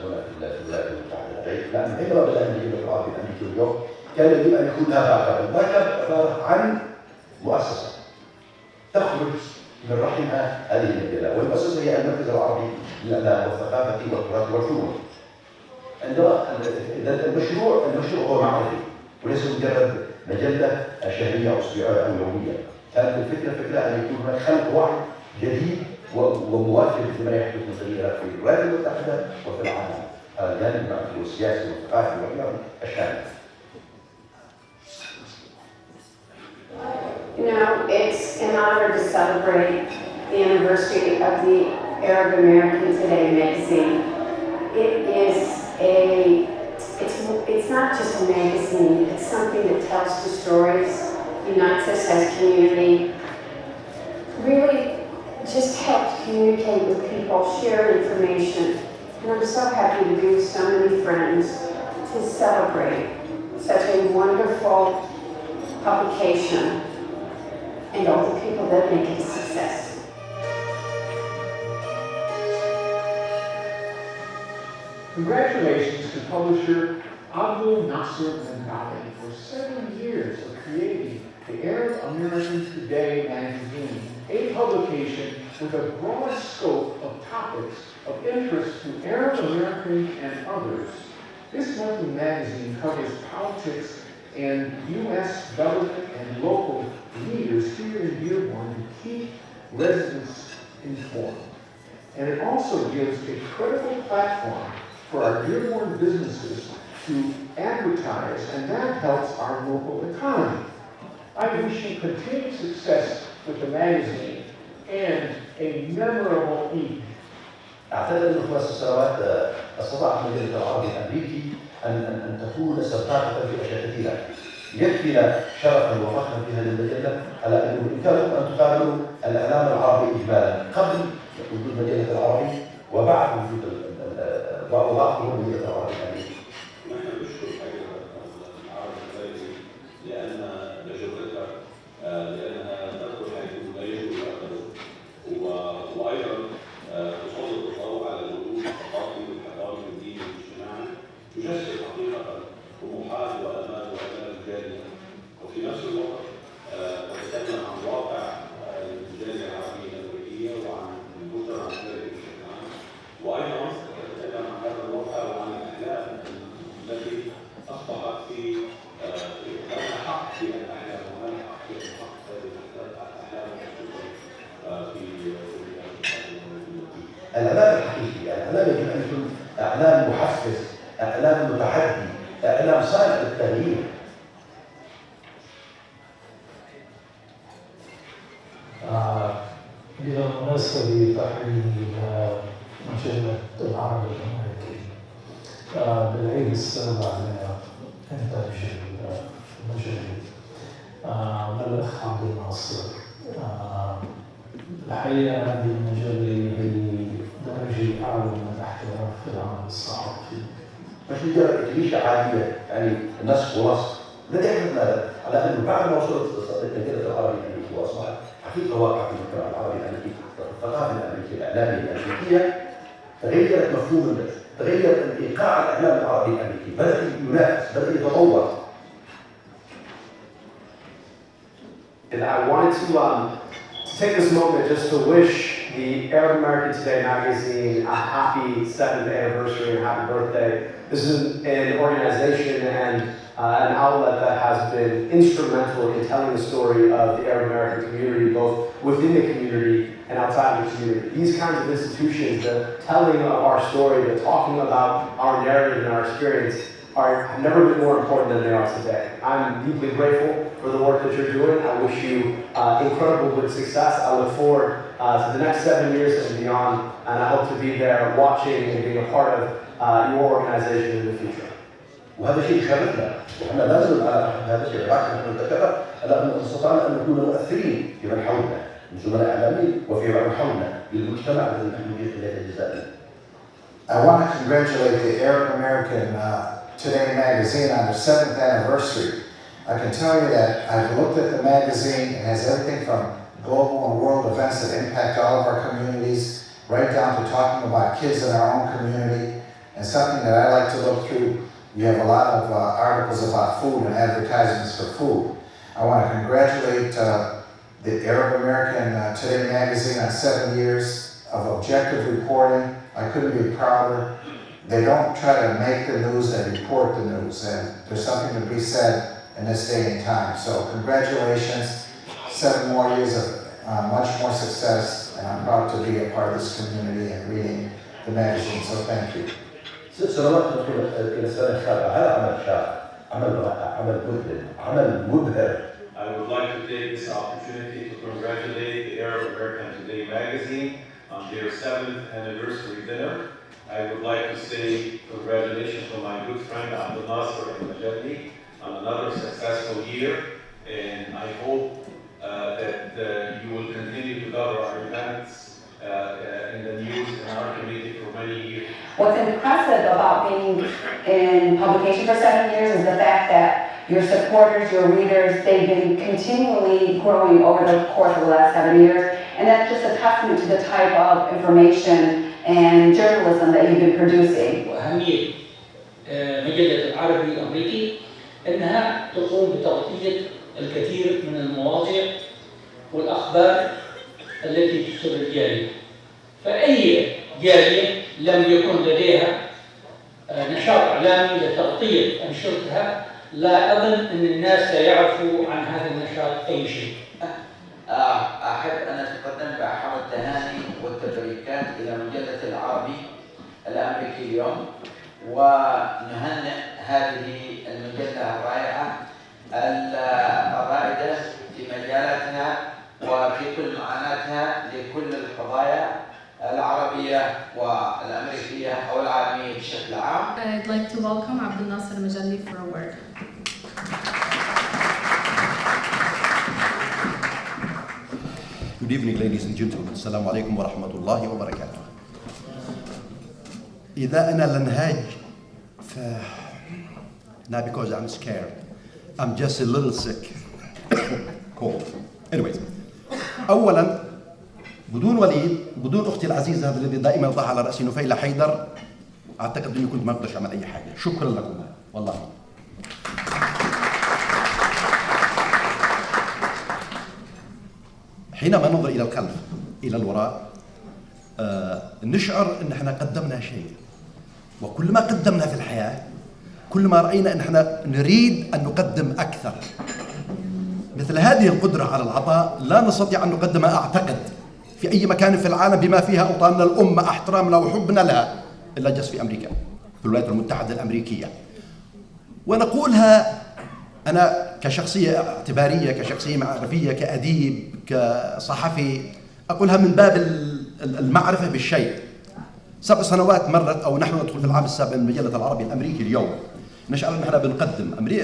هنا في الولايات المتحدة الأمريكية، لأن عندما بدأ الجبهة العربية الأمريكي اليوم كان يجب أن يكون لها باك اب، الباك اب عبارة عن مؤسسة تخرج من رحمها هذه المجلة، والمؤسسة هي المركز العربي للإعلام والثقافة والتراث والفنون. عندما المشروع هو معرفي وليس مجرد مجلة شهرية أو أسبوعية أو يومية. كانت الفكرة أن يكون هناك خلق وعي جديد ومواكب لما يحدث مثلا في الولايات المتحدة وفي العالم، هذا الجانب السياسي والثقافي والرياضي الشامل. You know, it's an honor to celebrate the anniversary of the Arab American Today magazine. It's not just a magazine, it's something that tells the stories, unites us as community, really just helps communicate with people, share information. And I'm so happy to be with so many friends to celebrate such a wonderful publication and all the people that make it a success. Congratulations to publisher Abdul Nasser Mendawi for 7 years of creating the Arab American Today magazine, a publication with a broad scope of topics of interest to Arab Americans and others. This monthly magazine covers politics and U.S. government and local leaders here in Dearborn to keep residents informed. And it also gives a critical platform for our Dearborn businesses to advertise, and that helps our local economy. I wish you continued success with the magazine and a memorable evening. أعتقد أن خلال السنوات استطاعت مجلة العربي الأمريكي أن تكون سباقة في أشياء كثيرة. يكفينا شرفا وفخرا في هذه المجلة على أنه بإمكانكم أن تقابلوا الإعلام العربي إجمالا قبل وجود مجلة العربي وبعد وجود مجلة العربي الأمريكي. نحن نشكر حقيقة العربي الأمريكي لأن تجربتها لأنها تدخل حيث لا يجب الأخذ، وأيضا تسلط الضوء على الوجود الثقافي والحضاري والديني والاجتماعي، تجسد حقيقة طموحات وآمال الجالية، وفي نفس الوقت تتكلم عن واقع الجالية العربية الأمريكية وعن المجتمع الأمريكي بشكل عام، وأيضا تتكلم عن هذا الواقع وعن الأحلام التي أصبحت في لها حق في الأحلام ولها حق في حق هذه الأحلام في الإعلام الحقيقي، الإعلام يجب أن يكون إعلام محفز، إعلام متحدي، إعلام صانع للتغيير. بالمناسبة تحرير مجلة العربي الأمريكي بالعيد السابع لإنتاج المجلة من الأخ عبد الناصر. الحقيقة هذه المجلة هي درجة أعلى من الاحتراف في العمل الصحفي. مش مجرد كليشة عادية يعني نسخ ولصق، الذي يحدث على أنه بعد ما وصلت مجلة العربي الأمريكي وأصبحت حقيقة واقع في المجتمع العربي الأمريكي، الثقافة الأمريكية الإعلامية الأمريكية تغيرت مفهوم تغير إيقاع الإعلام العربي الأمريكي، بدأ ينافس، بدأ يتطور. And I wanted to take this moment just to wish the Arab American Today magazine a happy 7th anniversary and happy birthday. This is an organization and an outlet that has been instrumental in telling the story of the Arab American community, both within the community and outside the community. These kinds of institutions, the telling of our story, the talking about our narrative and our experience have never been more important than they are today. I'm deeply grateful for the work that you're doing. I wish you incredible good success. I look forward to the next 7 years and beyond, and I hope to be there watching and being a part of your organization in the future. وهذا شيء يشرفنا، وإحنا لازم هذا الشيء بالعكس نحن نتكرر على أن استطعنا أن نكون مؤثرين في من حولنا من زملاء إعلاميين وفي من حولنا للمجتمع الذي نحن فيه خلال الجزائر. I want to congratulate the Arab American Today magazine on their 7th anniversary. I can tell you that I've looked at the magazine. It has everything from global and world events that impact all of our communities, right down to talking about kids in our own community. and something that I like to look through. You have a lot of articles about food and advertisements for food. I want to congratulate the Arab American Today magazine on 7 years of objective reporting. I couldn't be prouder. They don't try to make the news, they report the news, and there's something to be said in this day and time. So congratulations, 7 more years of much more success, and I'm proud to be a part of this community and reading the magazine, so thank you. سنوات تدخل إلى السنة السابعة، هذا عمل شاق، عمل رائع، عمل مذهل، عمل مبهر. I would like to take this opportunity to congratulate the Arab American Today magazine on their 7th anniversary dinner. I would like to say congratulations to my good friend Abdel Nasser al-Majalli on another successful year, and I hope that you will continue to cover our events in the news in our community for many years. What's impressive about being in publication for 7 years is the fact that your supporters, your readers, they've been continually growing over the course of the last 7 years, and that's just a testament to the type of information and journalism that you've been producing. وأهمية مجلة العربي الأمريكي أنها تقوم بتغطية الكثير من المواضيع والأخبار التي تسر الجالية. فأي جالية لم يكن لديها نشاط إعلامي لتغطية أنشطتها لا أظن أن الناس سيعرفوا عن هذا النشاط أي شيء. أحب أن أتقدم بأحمد التهاني والتبريكات إلى مجلة العربي الأمريكي اليوم، ونهنئ هذه المجلة الرائعة الرائدة في مجالاتها وفي كل معاناتها لكل القضايا العربية والأمريكية أو العالمية بشكل عام. I'd like to welcome Abdel Nasser al-Majalli for a word. Good evening, ladies and gentlemen. Assalamu alaikum wa rahmatullahi wa barakatuh. إذا أنا لنهاج not because I'm scared. I'm just a little sick. Cold. Anyways. أولاً بدون وليد، بدون أختي العزيزة الذي دائما يضع على رأسي نفيلة حيدر، أعتقد أني كنت ما أقدرش أعمل أي حاجة. شكراً لكم والله. حينما ننظر إلى الخلف إلى الوراء نشعر أن احنا قدمنا شيء، وكل ما قدمنا في الحياة كل ما رأينا أن احنا نريد أن نقدم أكثر. مثل هذه القدرة على العطاء لا نستطيع أن نقدمها أعتقد في أي مكان في العالم بما فيها أوطاننا الأمة احترامنا وحبنا لها إلا جالس في أمريكا، في الولايات المتحدة الأمريكية. ونقولها أنا كشخصية اعتبارية، كشخصية معرفية، كأديب، كصحفي، أقولها من باب المعرفة بالشيء. 7 سنوات مرت أو نحن ندخل في العام السابع من مجلة العربي الأمريكي اليوم، نشعر أن احنا بنقدم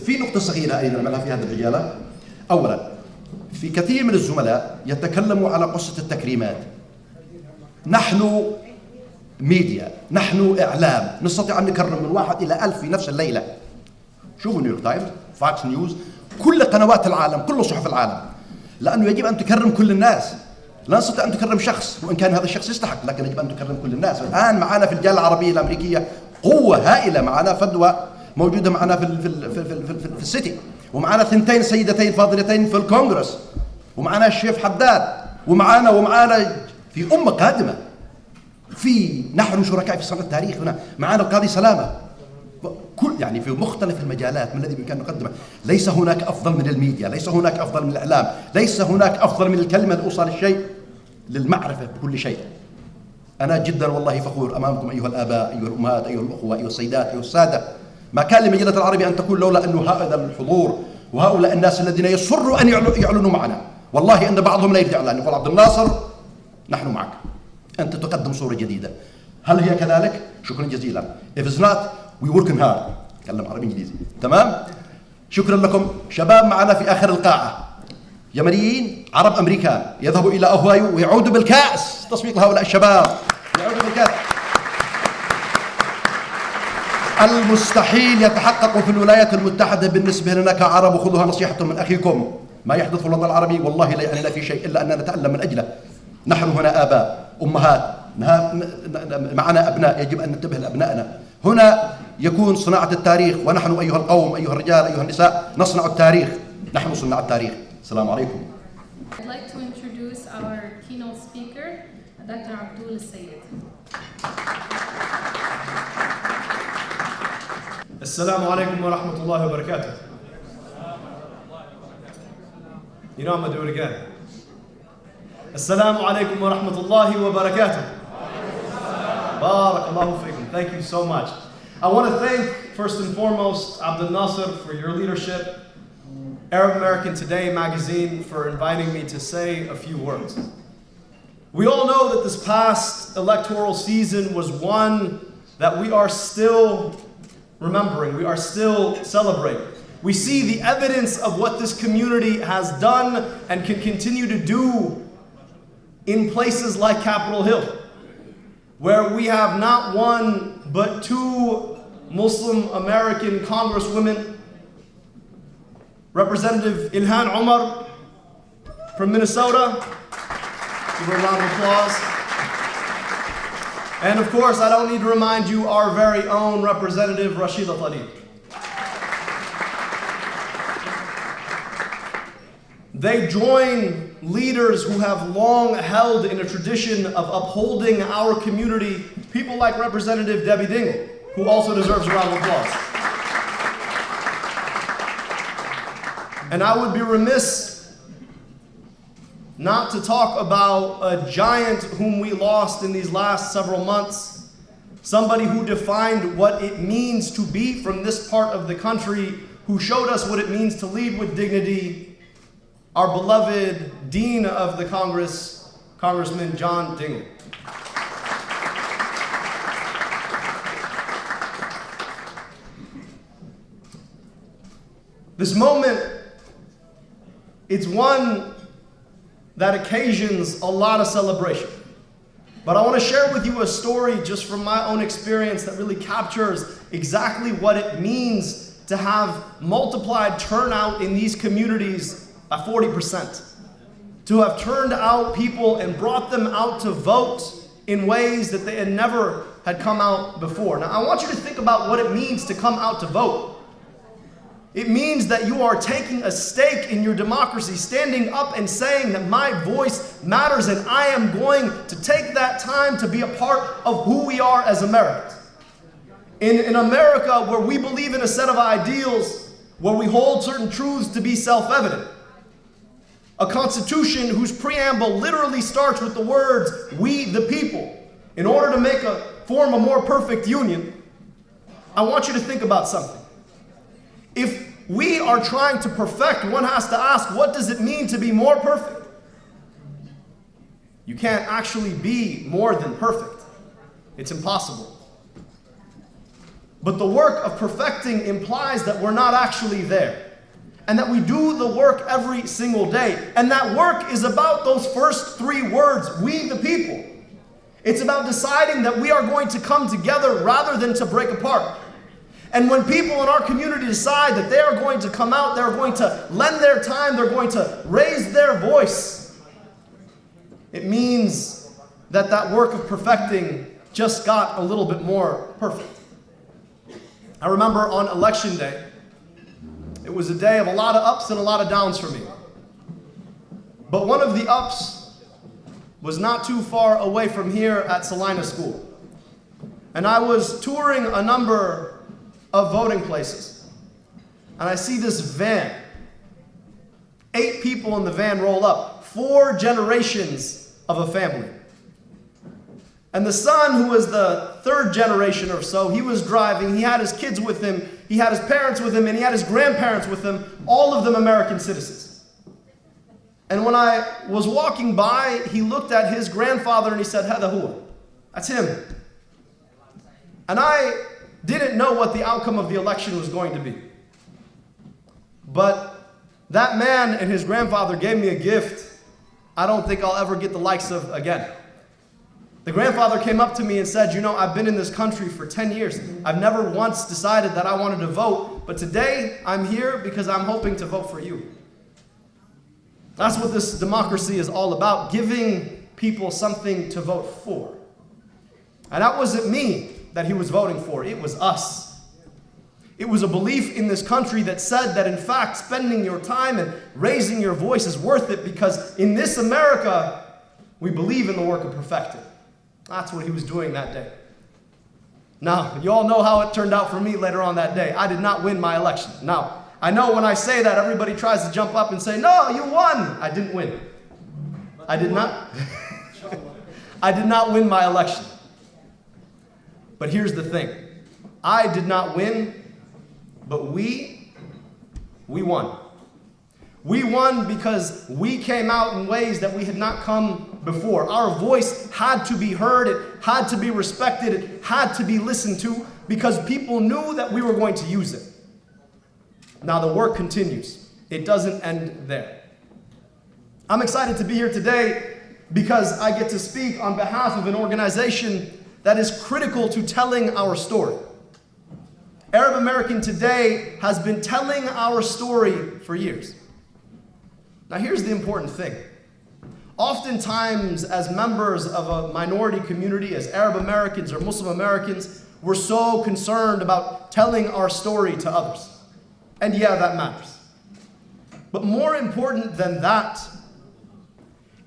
في نقطة صغيرة أيضا نعملها في هذه الرجالة. أولا في كثير من الزملاء يتكلموا على قصة التكريمات. نحن ميديا، نحن إعلام، نستطيع أن نكرم من 1 إلى 1000 في نفس الليلة. شوفوا نيويورك تايمز، فاكس نيوز، كل قنوات العالم، كل صحف العالم، لأنه يجب أن تكرم كل الناس. لا نستطيع أن تكرم شخص وإن كان هذا الشخص يستحق، لكن يجب أن تكرم كل الناس. الآن معنا في الجالية العربية الأمريكية قوة هائلة، معنا فدوى موجودة معنا في السيتي، ومعنا 2 سيدتين فاضلتين في الكونغرس، ومعنا الشيف حداد، ومعنا في أمة قادمة. نحن شركاء في صنع التاريخ هنا، معنا القاضي سلامة، يعني في مختلف المجالات من الذي بإمكان نقدمه. ليس هناك أفضل من الميديا، ليس هناك أفضل من الإعلام، ليس هناك أفضل من الكلمة لإيصال الشيء للمعرفة بكل شيء. أنا جدا والله فخور أمامكم أيها الآباء، أيها الأمهات، أيها الأخوة، أيها السيدات، أيها السادة. ما كان لمجلة العربي أن تكون لولا أنه هذا الحضور وهؤلاء الناس الذين يصروا أن يعلنوا معنا. والله أن بعضهم لا يريد إعلان، يقول عبد الناصر نحن معك، أنت تقدم صورة جديدة. هل هي كذلك؟ شكرا جزيلا. If it's not, we working hard. تكلم عربي إنجليزي، تمام؟ شكرا لكم. شباب معنا في آخر القاعة، يمنيين عرب أمريكان، يذهبوا إلى أوهايو ويعودوا بالكأس. تصفيق لهؤلاء الشباب، يعودوا بالكأس. المستحيل يتحقق في الولايات المتحدة بالنسبة لنا كعرب، وخذوها نصيحة من أخيكم. ما يحدث في الوطن العربي والله لا يعني لنا في شيء إلا أننا نتألم من أجله. نحن هنا آباء، أمهات، معنا أبناء، يجب أن ننتبه لأبنائنا. هنا يكون صناعة التاريخ، ونحن أيها القوم أيها الرجال أيها النساء نصنع التاريخ، نحن صناع التاريخ. السلام عليكم. I'd like to introduce our keynote speaker, Dr. Abdul Sayed. Assalamu alaikum wa rahmatullahi wa barakatuh. You know I'm going to do it again. Assalamu alaikum wa rahmatullahi wa barakatuh. Barakallahu fikum. Thank you so much. I want to thank, first and foremost, Abdel Nasser for your leadership, Arab American Today magazine for inviting me to say a few words. We all know that this past electoral season was one that we are still remembering, we are still celebrating. We see the evidence of what this community has done and can continue to do in places like Capitol Hill, where we have not one but two Muslim American congresswomen, Representative Ilhan Omar from Minnesota, give her a round of applause. And of course, I don't need to remind you, our very own Representative Rashida Tlaib. They join leaders who have long held in a tradition of upholding our community, people like Representative Debbie Dingell, who also deserves a round of applause. And I would be remiss not to talk about a giant whom we lost in these last several months, somebody who defined what it means to be from this part of the country, who showed us what it means to lead with dignity, our beloved Dean of the Congress, Congressman John Dingell. This moment, it's one that occasions a lot of celebration. But I want to share with you a story just from my own experience that really captures exactly what it means to have multiplied turnout in these communities by 40%. To have turned out people and brought them out to vote in ways that they had never had come out before. Now I want you to think about what it means to come out to vote. It means that you are taking a stake in your democracy, standing up and saying that my voice matters and I am going to take that time to be a part of who we are as Americans. In America, where we believe in a set of ideals, where we hold certain truths to be self-evident, a constitution whose preamble literally starts with the words, "We the people," in order to form a more perfect union, I want you to think about something. If we are trying to perfect, one has to ask, what does it mean to be more perfect? You can't actually be more than perfect. It's impossible. But the work of perfecting implies that we're not actually there, and that we do the work every single day. And that work is about those first three words, we the people. It's about deciding that we are going to come together rather than to break apart. And when people in our community decide that they are going to come out, they're going to lend their time, they're going to raise their voice, it means that that work of perfecting just got a little bit more perfect. I remember on election day, it was a day of a lot of ups and a lot of downs for me. But one of the ups was not too far away from here at Salina School. And I was touring a number of voting places. And I see this van. 8 people in the van roll up. 4 generations of a family. And the son, who was the 3rd generation or so, he was driving, he had his kids with him, he had his parents with him, and he had his grandparents with him, all of them American citizens. And when I was walking by, he looked at his grandfather and he said, "Hada huwa." That's him. And I didn't know what the outcome of the election was going to be. But that man and his grandfather gave me a gift I don't think I'll ever get the likes of again. The grandfather came up to me and said, "You know, I've been in this country for 10 years. I've never once decided that I wanted to vote, but today I'm here because I'm hoping to vote for you." That's what this democracy is all about, giving people something to vote for. And that wasn't me that he was voting for, it was us. It was a belief in this country that said that in fact spending your time and raising your voice is worth it because in this America, we believe in the work of perfecting. That's what he was doing that day. Now, you all know how it turned out for me later on that day. I did not win my election. Now, I know when I say that, everybody tries to jump up and say, no, you won. I didn't win. I did not. I did not win my election. But here's the thing. I did not win, but we won. We won because we came out in ways that we had not come before. Our voice had to be heard, it had to be respected, it had to be listened to because people knew that we were going to use it. Now the work continues. It doesn't end there. I'm excited to be here today because I get to speak on behalf of an organization that is critical to telling our story. Arab American Today has been telling our story for years. Now here's the important thing. Oftentimes, as members of a minority community, as Arab Americans or Muslim Americans, we're so concerned about telling our story to others. And yeah, that matters. But more important than that,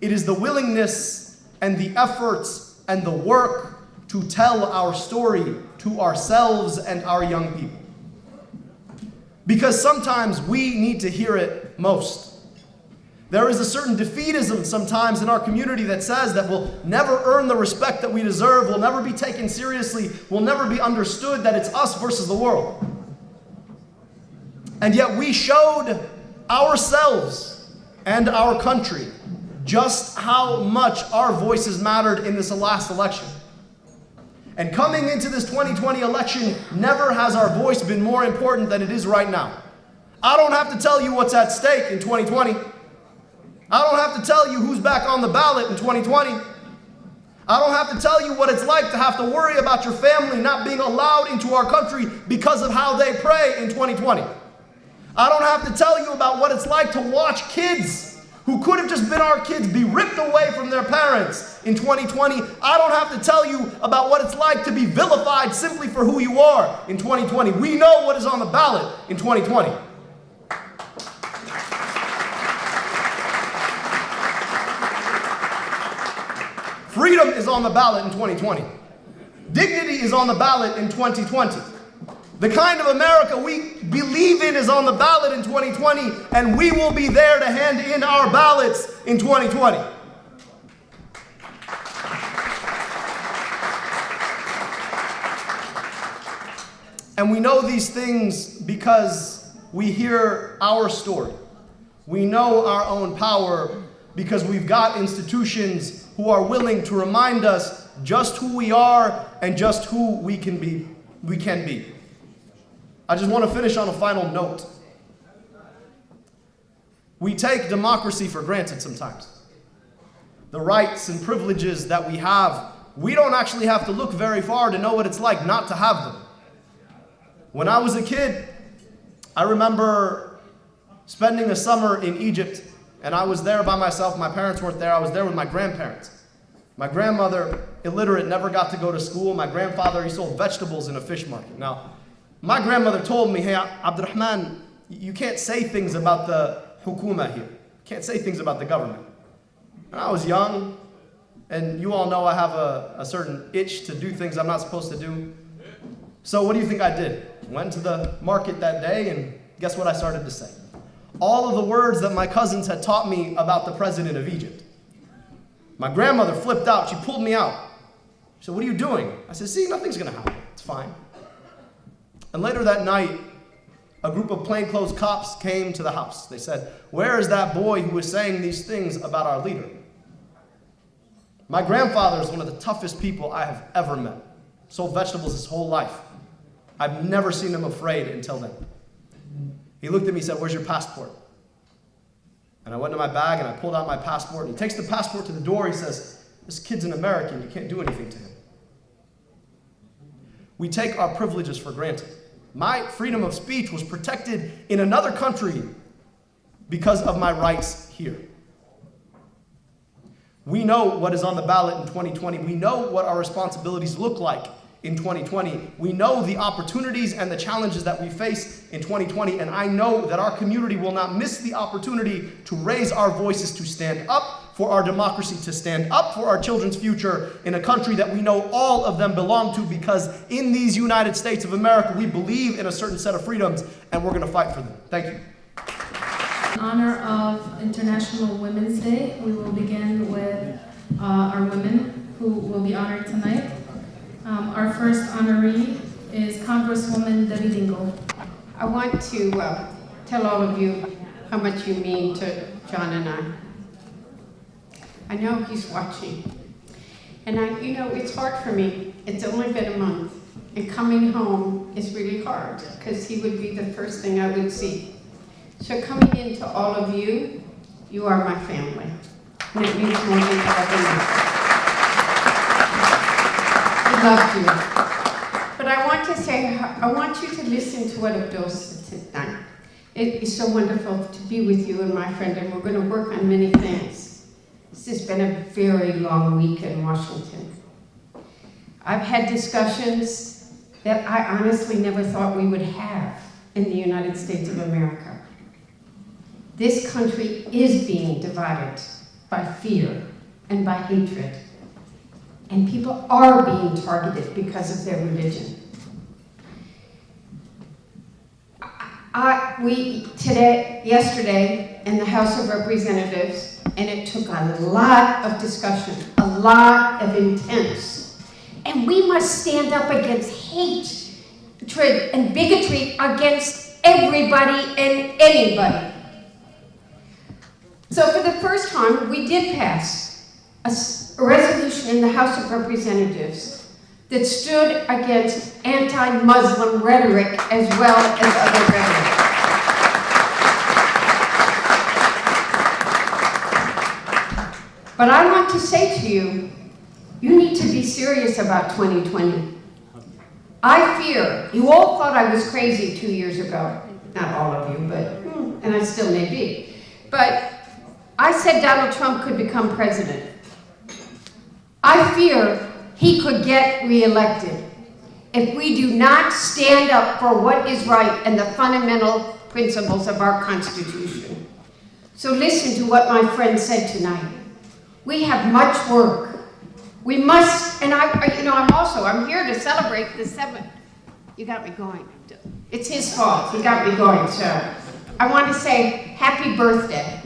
it is the willingness and the efforts and the work to tell our story to ourselves and our young people. Because sometimes we need to hear it most. There is a certain defeatism sometimes in our community that says that we'll never earn the respect that we deserve, we'll never be taken seriously, we'll never be understood, that it's us versus the world. And yet we showed ourselves and our country just how much our voices mattered in this last election. And coming into this 2020 election, never has our voice been more important than it is right now. I don't have to tell you what's at stake in 2020. I don't have to tell you who's back on the ballot in 2020. I don't have to tell you what it's like to have to worry about your family not being allowed into our country because of how they pray in 2020. I don't have to tell you about what it's like to watch kids who could have just been our kids be ripped away from their parents in 2020. I don't have to tell you about what it's like to be vilified simply for who you are in 2020. We know what is on the ballot in 2020. Freedom is on the ballot in 2020. Dignity is on the ballot in 2020. The kind of America we believe in is on the ballot in 2020, and we will be there to hand in our ballots in 2020. And we know these things because we hear our story. We know our own power because we've got institutions who are willing to remind us just who we are and just who we can be. I just want to finish on a final note. We take democracy for granted sometimes. The rights and privileges that we have, we don't actually have to look very far to know what it's like not to have them. When I was a kid, I remember spending a summer in Egypt, and I was there by myself. My parents weren't there. I was there with my grandparents. My grandmother, illiterate, never got to go to school. My grandfather, he sold vegetables in a fish market. Now, my grandmother told me, hey, Abdurrahman, you can't say things about the hukuma here. You can't say things about the government. And I was young, and you all know I have a certain itch to do things I'm not supposed to do. So what do you think I did? Went to the market that day, and guess what I started to say? All of the words that my cousins had taught me about the president of Egypt. My grandmother flipped out. She pulled me out. She said, what are you doing? I said, see, nothing's going to happen. It's fine. And later that night, a group of plainclothes cops came to the house. They said, where is that boy who was saying these things about our leader? My grandfather is one of the toughest people I have ever met. Sold vegetables his whole life. I've never seen him afraid until then. He looked at me and said, where's your passport? And I went to my bag and I pulled out my passport. And he takes the passport to the door. He says, this kid's an American. You can't do anything to him. We take our privileges for granted. My freedom of speech was protected in another country because of my rights here. We know what is on the ballot in 2020. We know what our responsibilities look like in 2020. We know the opportunities and the challenges that we face in 2020, and I know that our community will not miss the opportunity to raise our voices, to stand up for our democracy, to stand up for our children's future in a country that we know all of them belong to, because in these United States of America, we believe in a certain set of freedoms, and we're going to fight for them. Thank you. In honor of International Women's Day, we will begin with our women who will be honored tonight. Our first honoree is Congresswoman Debbie Dingell. I want to tell all of you how much you mean to John and I. I know he's watching. And it's hard for me. It's only been a month. And coming home is really hard because he would be the first thing I would see. So coming into all of you, you are my family. And it means more than ever know. I love you. But I want to say, I want you to listen to what Abdul said tonight. It is so wonderful to be with you and my friend, and we're going to work on many things. This has been a very long week in Washington. I've had discussions that I honestly never thought we would have in the United States of America. This country is being divided by fear and by hatred. And people are being targeted because of their religion. Yesterday in the House of Representatives, and it took a lot of discussion, a lot of intense. And we must stand up against hatred and bigotry against everybody and anybody. So for the first time, we did pass a resolution in the House of Representatives that stood against anti-Muslim rhetoric as well as other rhetoric. But I want to say to you, you need to be serious about 2020. I fear, you all thought I was crazy 2 years ago. Not all of you, but, and I still may be. But I said Donald Trump could become president. I fear he could get reelected if we do not stand up for what is right and the fundamental principles of our Constitution. So listen to what my friend said tonight. We have much work. We must, and I'm here to celebrate the 7th. You got me going. It's his fault. He got me going, so. I want to say happy birthday.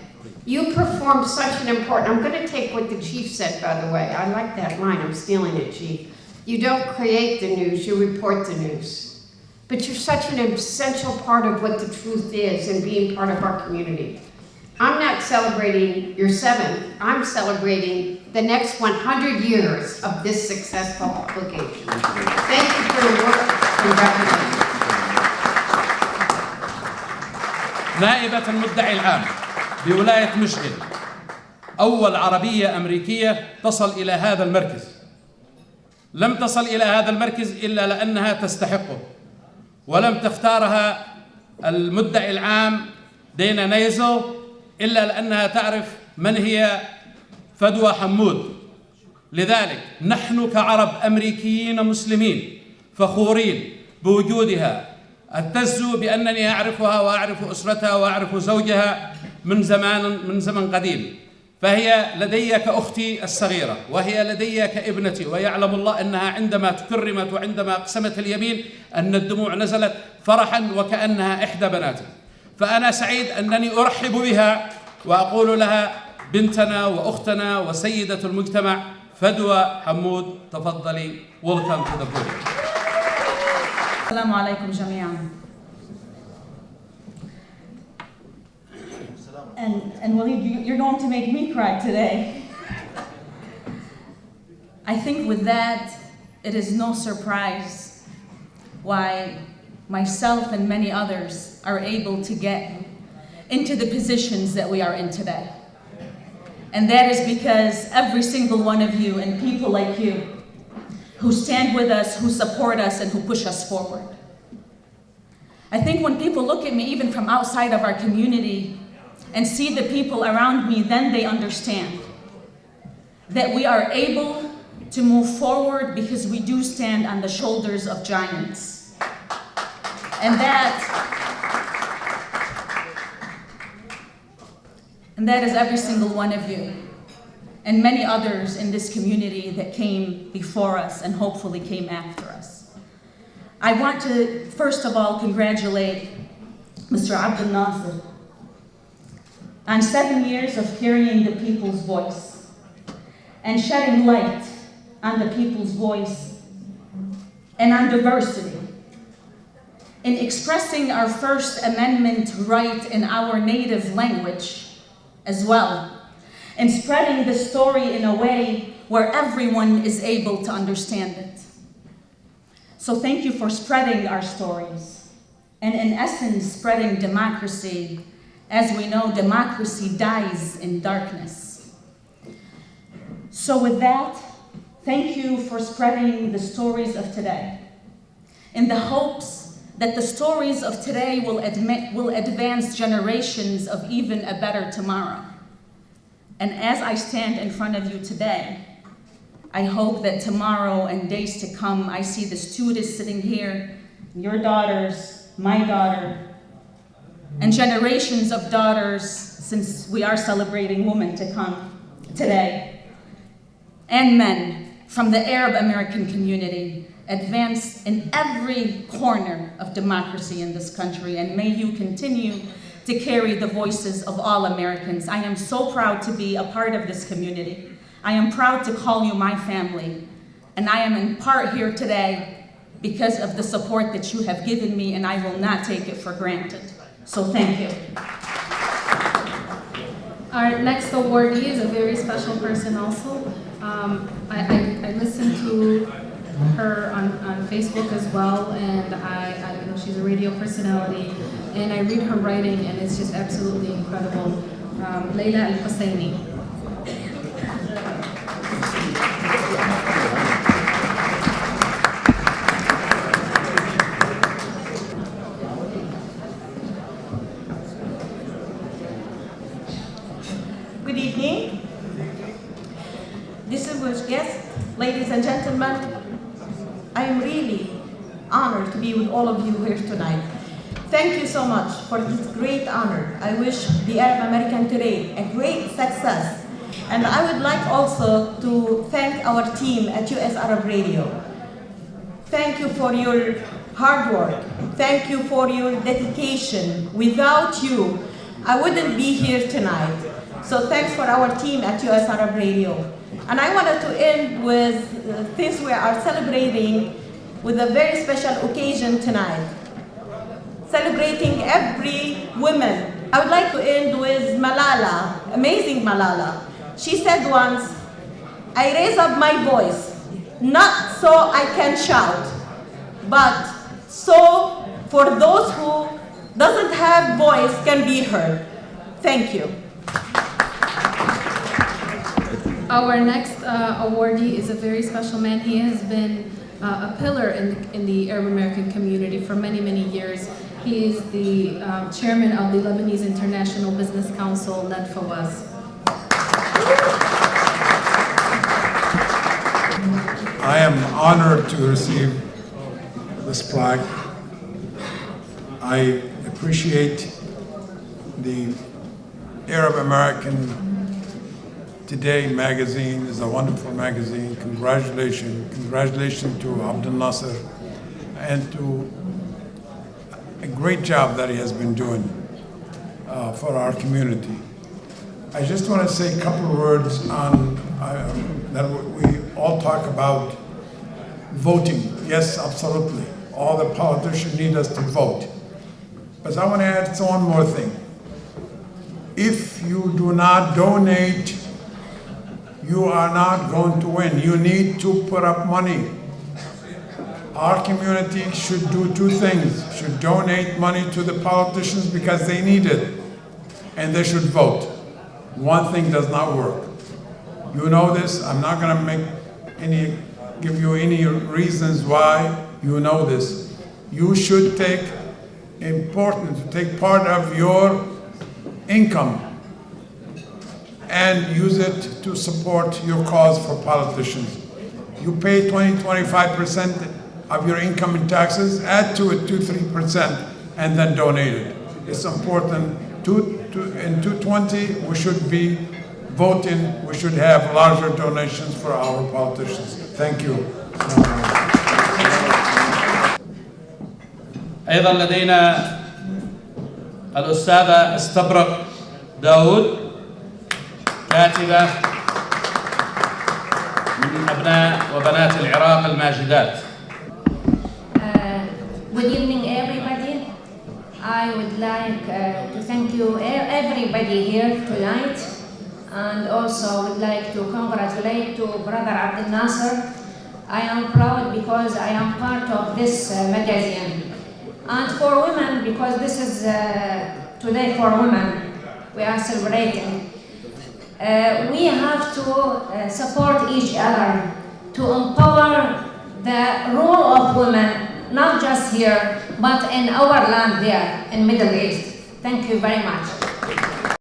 You performed such an important, I'm going to take what the chief said, by the way. I like that line. I'm stealing it, Chief. You don't create the news, you report the news. But you're such an essential part of what the truth is and being part of our community. I'm not celebrating your 7th, I'm celebrating the next 100 years of this successful publication. Thank you for your work. Congratulations. نائبة المدعي العام بولاية ميشيغان، أول عربية أمريكية تصل إلى هذا المركز. لم تصل إلى هذا المركز إلا لأنها تستحقه، ولم تختارها المدعي العام دينا نيزل إلا لأنها تعرف من هي فدوى حمود. لذلك نحن كعرب أمريكيين مسلمين فخورين بوجودها. أعتز بأنني أعرفها وأعرف أسرتها وأعرف زوجها من زمن قديم. فهي لدي كأختي الصغيرة، وهي لدي كابنتي، ويعلم الله أنها عندما تكرمت وعندما أقسمت اليمين أن الدموع نزلت فرحا وكأنها إحدى بناتي. فأنا سعيد أنني أرحب بها وأقول لها بنتنا وأختنا وسيدة المجتمع فدوى حمود، تفضلي. Welcome to the podium. السلام عليكم جميعا. And Waleed, you're going to make me cry today. I think with that, it is no surprise why myself and many others are able to get into the positions that we are in today. And that is because every single one of you and people like you who stand with us, who support us, and who push us forward. I think when people look at me, even from outside of our community, and see the people around me, then they understand. that we are able to move forward because we do stand on the shoulders of giants. And that is every single one of you and many others in this community that came before us and hopefully came after us. I want to, first of all, congratulate Mr. Abdel Nasser on 7 years of carrying the people's voice and shedding light on the people's voice and on diversity, in expressing our First Amendment right in our native language as well, and spreading the story in a way where everyone is able to understand it. So thank you for spreading our stories, and in essence, spreading democracy. As we know, democracy dies in darkness. So with that, thank you for spreading the stories of today, in the hopes that the stories of today will advance generations of even a better tomorrow. And as I stand in front of you today, I hope that tomorrow and days to come, I see the students sitting here, your daughters, my daughter, and generations of daughters, since we are celebrating women to come today, and men from the Arab American community advance in every corner of democracy in this country, and may you continue to carry the voices of all Americans. I am so proud to be a part of this community. I am proud to call you my family, and I am in part here today because of the support that you have given me, and I will not take it for granted. So thank you. Our next awardee is a very special person also. I listened to her on Facebook as well, and I know she's a radio personality, and I read her writing, and it's just absolutely incredible. Leila Al-Husseini. Good evening. Distinguished guests, ladies and gentlemen, I am really honored to be with all of you here tonight. Thank you so much for this great honor. I wish the Arab American today a great success. And I would like also to thank our team at US Arab Radio. Thank you for your hard work. Thank you for your dedication. Without you, I wouldn't be here tonight. So thanks for our team at US Arab Radio. And I wanted to end with, since we are celebrating with a very special occasion tonight, celebrating every woman. I would like to end with Malala, amazing Malala. She said once, I raise up my voice, not so I can shout, but so for those who doesn't have voice can be heard. Thank you. Our next awardee is a very special man. He has been a pillar in the Arab American community for many, many years. He is the chairman of the Lebanese International Business Council, Ned Fawaz. I am honored to receive this plaque. I appreciate the Arab American Today magazine. Is a wonderful magazine. Congratulations to Abdel Nasser and to a great job that he has been doing for our community. I just want to say a couple of words on that we all talk about voting. Yes, absolutely. All the politicians need us to vote. But I want to add one more thing. If you do not donate, you are not going to win. You need to put up money. Our community should do two things. Should donate money to the politicians because they need it, and they should vote. One thing does not work. You know this. I'm not going to give you any reasons why. You know this. You should take part of your income and use it to support your cause for politicians. You pay 20-25% of your income in taxes, add to it 2-3%, and then donate it. It's important. In 2020, we should be voting, we should have larger donations for our politicians. Thank you. أيضا لدينا الأستاذة استبرق داود، كاتبة من أبناء وبنات العراق الماجدات. Good evening, everybody. I would like to thank you, everybody here tonight, and also would like to congratulate to Brother Abdel Nasser. I am proud because I am part of this magazine. And for women, because this is today for women, we are celebrating. We have to support each other to empower the role of women, not just here, but in our land there in Middle East. Thank you very much.